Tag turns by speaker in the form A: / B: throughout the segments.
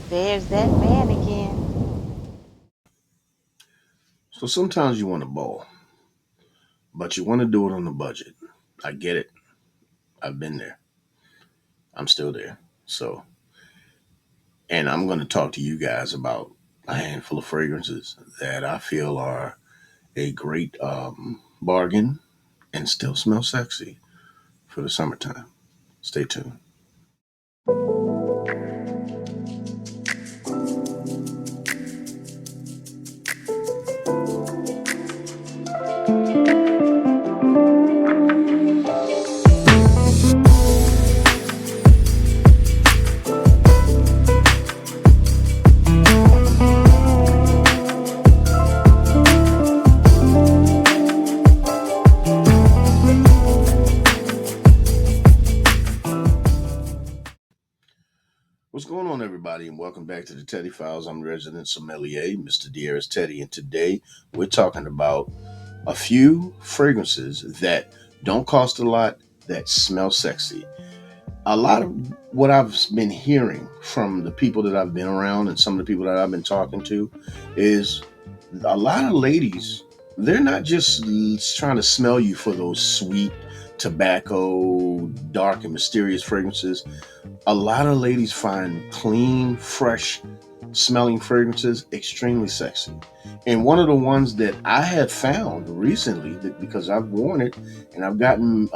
A: There's that man again.
B: So sometimes you want to ball, but you want to do it on a budget. I get it. I've been there. I'm still there. So, and I'm going to talk to you guys about a handful of fragrances that I feel are a great bargain and still smell sexy for the summertime. Stay tuned. What's going on, everybody, and welcome back to the Teddy Files. I'm resident sommelier, Mr. Diaz Teddy, and today we're talking about a few fragrances that don't cost a lot, that smell sexy. A lot of what I've been hearing from the people that I've been around and some of the people that I've been talking to is a lot of ladies, they're not just trying to smell you for those sweet tobacco, dark and mysterious fragrances. A lot of ladies find clean, fresh smelling fragrances extremely sexy. And one of the ones that I have found recently, that because I've worn it and I've gotten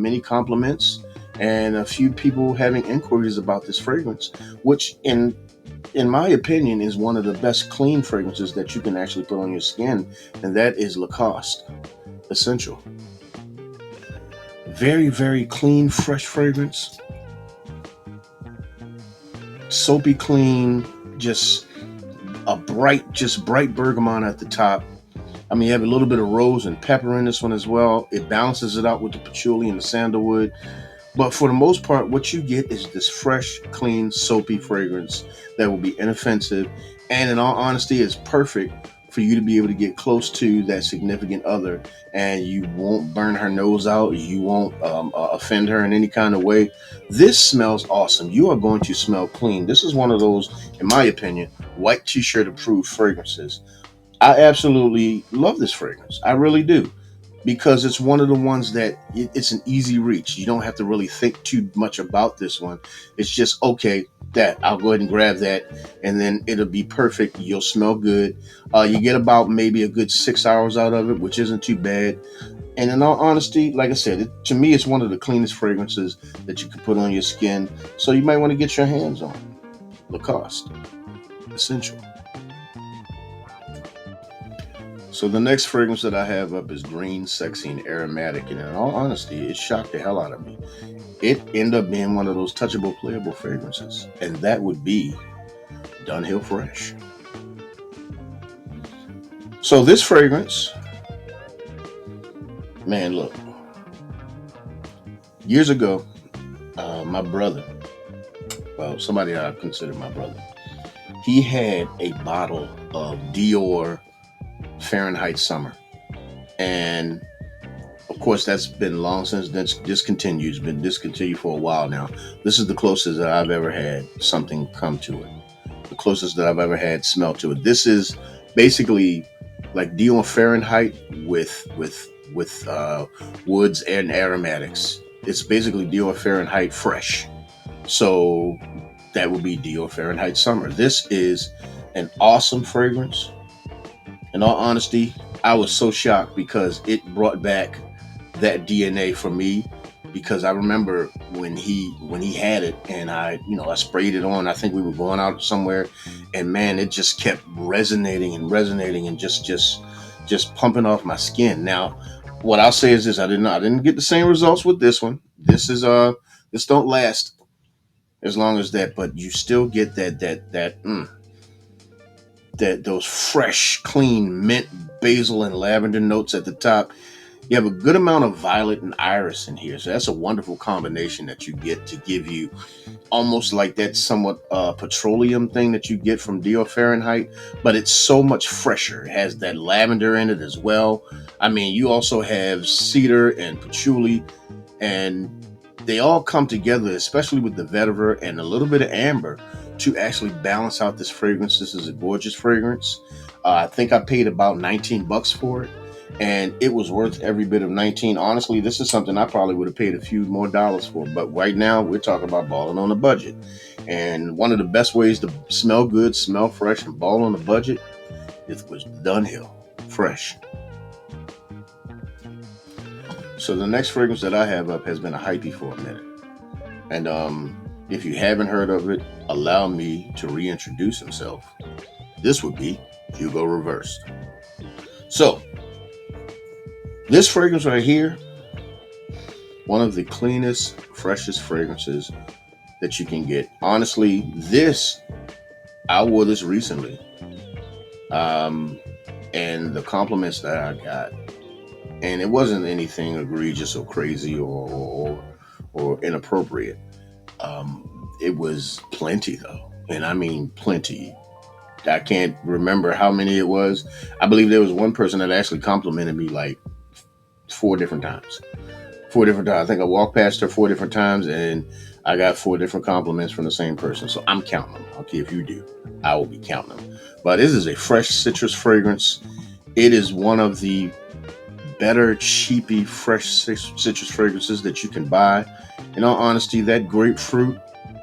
B: many compliments and a few people having inquiries about this fragrance, which in my opinion is one of the best clean fragrances that you can actually put on your skin, and that is Lacoste Essential. Very, very clean, fresh fragrance, soapy clean, just just bright bergamot at the top. I mean, you have a little bit of rose and pepper in this one as well. It balances it out with the patchouli and the sandalwood. But for the most part, what you get is this fresh, clean, soapy fragrance that will be inoffensive. And in all honesty, is perfect for you to be able to get close to that significant other, and you won't burn her nose out. You won't offend her in any kind of way. This smells awesome. You are going to smell clean. This is one of those, in my opinion, white t-shirt approved fragrances. I absolutely love this fragrance. I really do, because it's one of the ones that it's an easy reach. You don't have to really think too much about this one. It's just, okay, that I'll go ahead and grab that, and then it'll be perfect. You'll smell good. You get about maybe a good 6 hours out of it, which isn't too bad. And in all honesty, like I said, to me, it's one of the cleanest fragrances that you can put on your skin. So you might want to get your hands on Lacoste Essential. So the next fragrance that I have up is green, sexy, and aromatic. And in all honesty, it shocked the hell out of me. It ended up being one of those touchable, playable fragrances. And that would be Dunhill Fresh. So this fragrance, man, look, years ago, my brother, well, somebody I consider my brother, he had a bottle of Dior Fahrenheit Summer. And of course, that's been long since discontinued. It's been discontinued for a while now. This is the closest that I've ever had something come to it. The closest that I've ever had smell to it. This is basically like Dior Fahrenheit with woods and aromatics. It's basically Dior Fahrenheit fresh. So that would be Dior Fahrenheit Summer. This is an awesome fragrance. In all honesty, I was so shocked because it brought back that DNA for me, because I remember when he had it, and I sprayed it on. I think we were going out somewhere, and man, it just kept resonating and just pumping off my skin. Now, what I'll say is this: I didn't get the same results with this one. This don't last as long as that, but you still get that those fresh, clean mint, basil, and lavender notes at the top. You have a good amount of violet and iris in here, so that's a wonderful combination that you get to give you almost like that somewhat petroleum thing that you get from Dior Fahrenheit, but it's so much fresher. It has that lavender in it as well. I mean, you also have cedar and patchouli, and they all come together, especially with the vetiver and a little bit of amber, to actually balance out this fragrance. This is a gorgeous fragrance. I think I paid about $19 for it, and it was worth every bit of 19. Honestly, this is something I probably would have paid a few more dollars for, but right now we're talking about balling on a budget. And one of the best ways to smell good, smell fresh, and ball on a budget was Dunhill Fresh. So the next fragrance that I have up has been a hypey for a minute. And if you haven't heard of it, allow me to reintroduce himself. This would be Hugo Reversed. So, this fragrance right here, one of the cleanest, freshest fragrances that you can get. Honestly, I wore this recently. And the compliments that I got, and it wasn't anything egregious or crazy or inappropriate. It was plenty though, and I mean plenty. I can't remember how many it was. I believe there was one person that actually complimented me like 4 different times. 4 different times. I think I walked past her 4 different times, and I got 4 different compliments from the same person. So I'm counting them. Okay, if you do, I will be counting them. But this is a fresh citrus fragrance. It is one of the better, cheapy, fresh citrus fragrances that you can buy. In all honesty, that grapefruit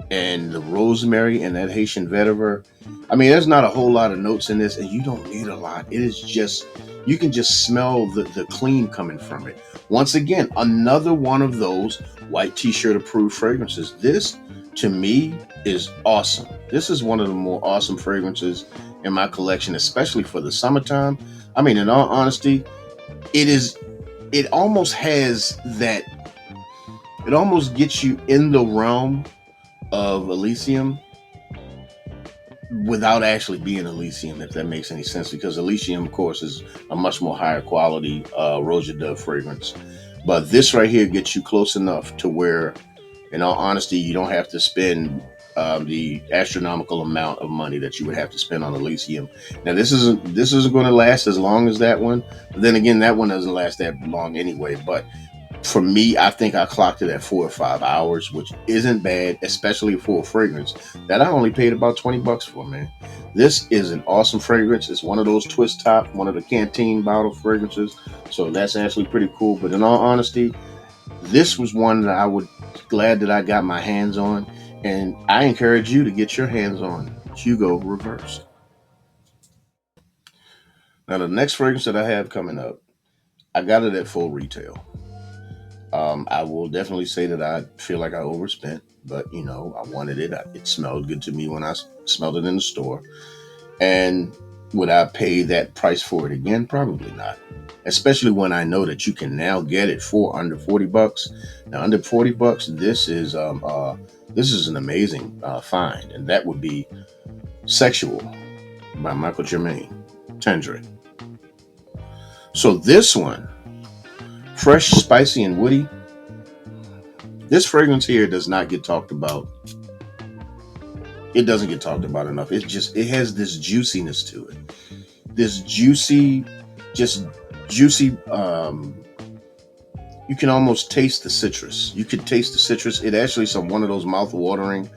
B: and the rosemary and that Haitian vetiver. I mean, there's not a whole lot of notes in this, and you don't need a lot. It is just, you can just smell the clean coming from it. Once again, another one of those white t-shirt approved fragrances. This, to me, is awesome. This is one of the more awesome fragrances in my collection, especially for the summertime. I mean, in all honesty, it almost has that, it almost gets you in the realm of Elysium without actually being Elysium, if that makes any sense, because Elysium, of course, is a much more higher quality Rosa Dove fragrance. But this right here gets you close enough to where, in all honesty, you don't have to spend the astronomical amount of money that you would have to spend on Elysium. Now, this isn't going to last as long as that one. But then again, that one doesn't last that long anyway. But for me, I think I clocked it at 4 or 5 hours, which isn't bad, especially for a fragrance that I only paid about $20 for, man. This is an awesome fragrance. It's one of those twist top, one of the canteen bottle fragrances. So that's actually pretty cool. But in all honesty, this was one that I would glad that I got my hands on. And I encourage you to get your hands on Hugo Reversed. Now, the next fragrance that I have coming up, I got it at full retail. I will definitely say that I feel like I overspent, but I wanted it. It smelled good to me when I smelled it in the store. And would I pay that price for it again? Probably not. Especially when I know that you can now get it for under $40. Now, under $40, this is an amazing find, and that would be Sexual by Michael Germain, Tendre. So this one, fresh, spicy, and woody. This fragrance here does not get talked about. It doesn't get talked about enough. It has this juiciness to it. This juicy, just juicy. You can almost taste the citrus. You could taste the citrus. It actually is one of those mouth-watering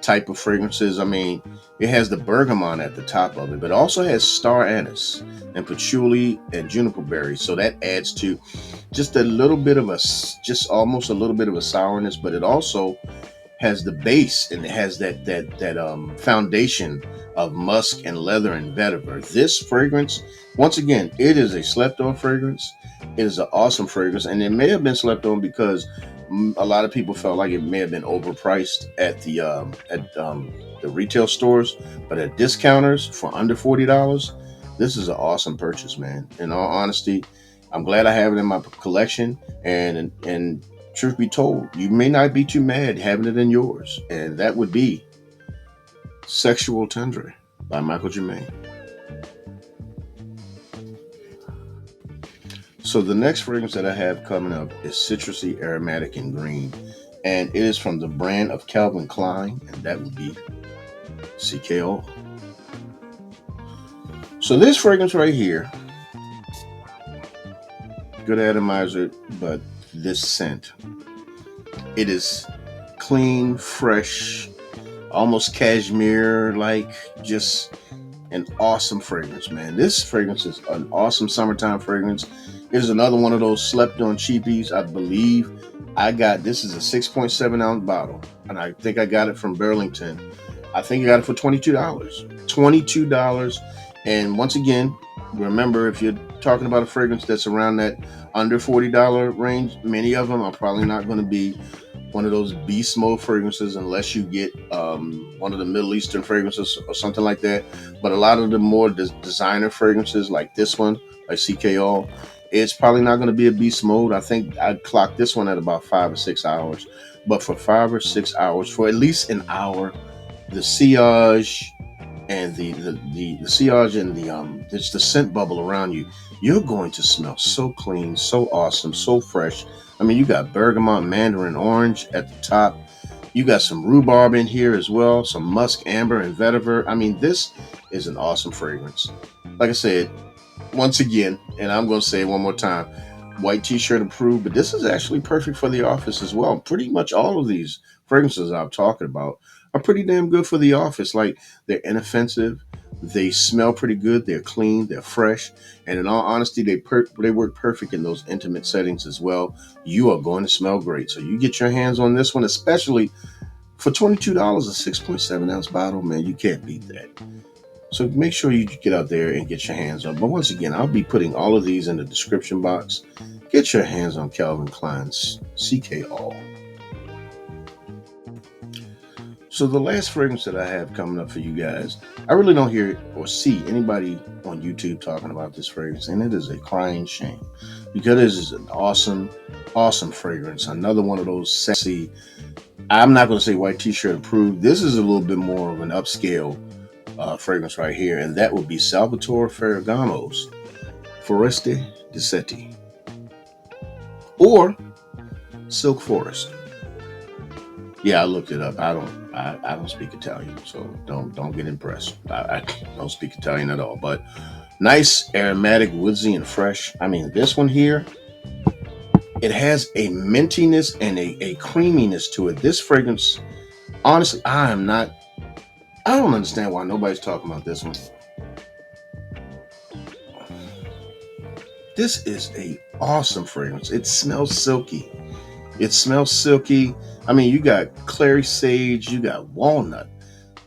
B: type of fragrances. I mean, it has the bergamot at the top of it, but it also has star anise and patchouli and juniper berry. So that adds to just a little bit of just almost a little bit of a sourness, but it also has the base, and it has that foundation of musk and leather and vetiver. This fragrance, once again, it is a slept-on fragrance. It is an awesome fragrance, and it may have been slept on because a lot of people felt like it may have been overpriced at the retail stores, but at discounters for under $40, this is an awesome purchase, man. In all honesty, I'm glad I have it in my collection, and truth be told, you may not be too mad having it in yours, and that would be Sexual Tendre by Michael Germain. So the next fragrance that I have coming up is citrusy, aromatic, and green, and it is from the brand of Calvin Klein, and that would be CKO. So this fragrance right here, good atomizer, but this scent, it is clean, fresh, almost cashmere, like just an awesome fragrance, man. This fragrance is an awesome summertime fragrance. It is another one of those slept on cheapies. I believe I got this is a 6.7 ounce bottle, and I think I got it from Burlington. I think I got it for $22. $22. And once again, remember, if you're talking about a fragrance that's around that under $40 range, many of them are probably not going to be one of those beast mode fragrances unless you get one of the Middle Eastern fragrances or something like that. But a lot of the more designer fragrances like this one, like CKO, it's probably not going to be a beast mode. I think I'd clock this one at about 5 or 6 hours. But for 5 or 6 hours, for at least an hour, the sillage and the sillage and the scent bubble around you, you're going to smell so clean, so awesome, so fresh. I mean, you got bergamot, mandarin orange at the top. You got some rhubarb in here as well, some musk, amber, and vetiver. I mean, this is an awesome fragrance. Like I said, once again, and I'm going to say it one more time, white t-shirt approved, but this is actually perfect for the office as well. Pretty much all of these fragrances I'm talking about are pretty damn good for the office. Like, they're inoffensive, they smell pretty good, they're clean, they're fresh, and in all honesty, they work perfect in those intimate settings as well. You are going to smell great. So you get your hands on this one, especially for $22, a 6.7 ounce bottle, man, you can't beat that. So make sure you get out there and get your hands on. But once again, I'll be putting all of these in the description box. Get your hands on Calvin Klein's CK All. So the last fragrance that I have coming up for you guys, I really don't hear or see anybody on YouTube talking about this fragrance, and it is a crying shame because this is an awesome, awesome fragrance. Another one of those sexy, I'm not going to say white t-shirt approved. This is a little bit more of an upscale fragrance right here, and that would be Salvatore Ferragamo's Foreste di Seta or Silk Forest. Yeah, I looked it up. I don't speak Italian, so don't get impressed. I don't speak Italian at all. But nice, aromatic, woodsy, and fresh. I mean, this one here, it has a mintiness and a creaminess to it. This fragrance, honestly, I don't understand why nobody's talking about this one. This is a awesome fragrance. It smells silky. It smells silky. I mean, you got clary sage, you got walnut,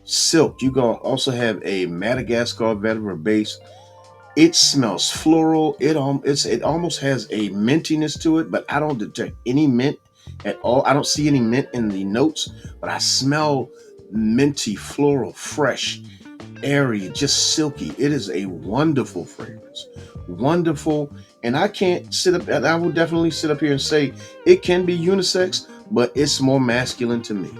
B: silk. You also have a Madagascar vetiver base. It smells floral. It almost has a mintiness to it, but I don't detect any mint at all. I don't see any mint in the notes, but I smell minty, floral, fresh, airy, just silky. It is a wonderful fragrance. Wonderful. And I can't sit up, and I will definitely sit up here and say it can be unisex, but it's more masculine to me.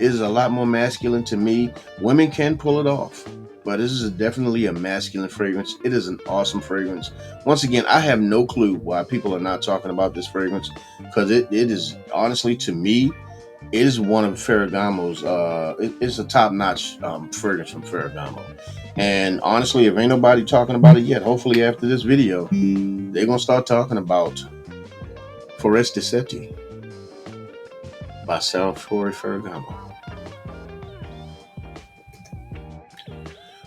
B: It is a lot more masculine to me. Women can pull it off, but this is definitely a masculine fragrance. It is an awesome fragrance. Once again, I have no clue why people are not talking about this fragrance, because it is, honestly, to me, it is one of Ferragamo's. It's a top-notch fragrance from Ferragamo. And honestly, if ain't nobody talking about it yet, hopefully after this video, they're gonna start talking about Foreste Seta by Salvatore Ferragamo.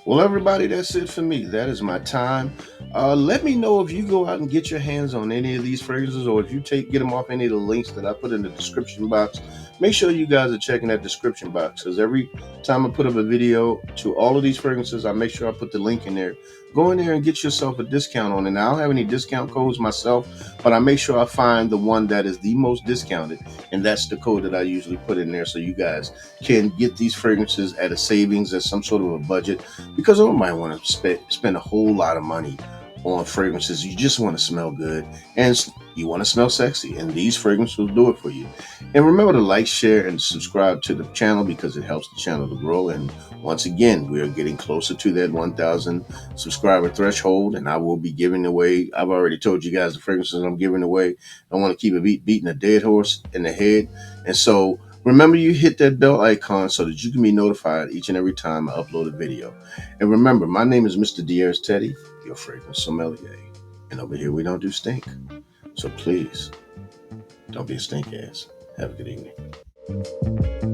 B: Well, everybody, that's it for me. That is my time. Let me know if you go out and get your hands on any of these fragrances, or if you get them off any of the links that I put in the description box. Make sure you guys are checking that description box, because every time I put up a video to all of these fragrances, I make sure I put the link in there. Go in there and get yourself a discount on it. Now, I don't have any discount codes myself, but I make sure I find the one that is the most discounted, and that's the code that I usually put in there, so you guys can get these fragrances at a savings, at some sort of a budget, because I don't might want to spend a whole lot of money on fragrances. You just want to smell good, and you want to smell sexy, and these fragrances will do it for you. And remember to like, share, and subscribe to the channel, because it helps the channel to grow. And once again, we are getting closer to that 1,000 subscriber threshold, and I will be giving away, I've already told you guys the fragrances I'm giving away. I want to keep it beating a dead horse in the head. And so remember, you hit that bell icon so that you can be notified each and every time I upload a video. And remember, my name is Mr. Diaz Teddy, your fragrance sommelier. And over here, we don't do stink. So please, don't be a stink ass. Have a good evening.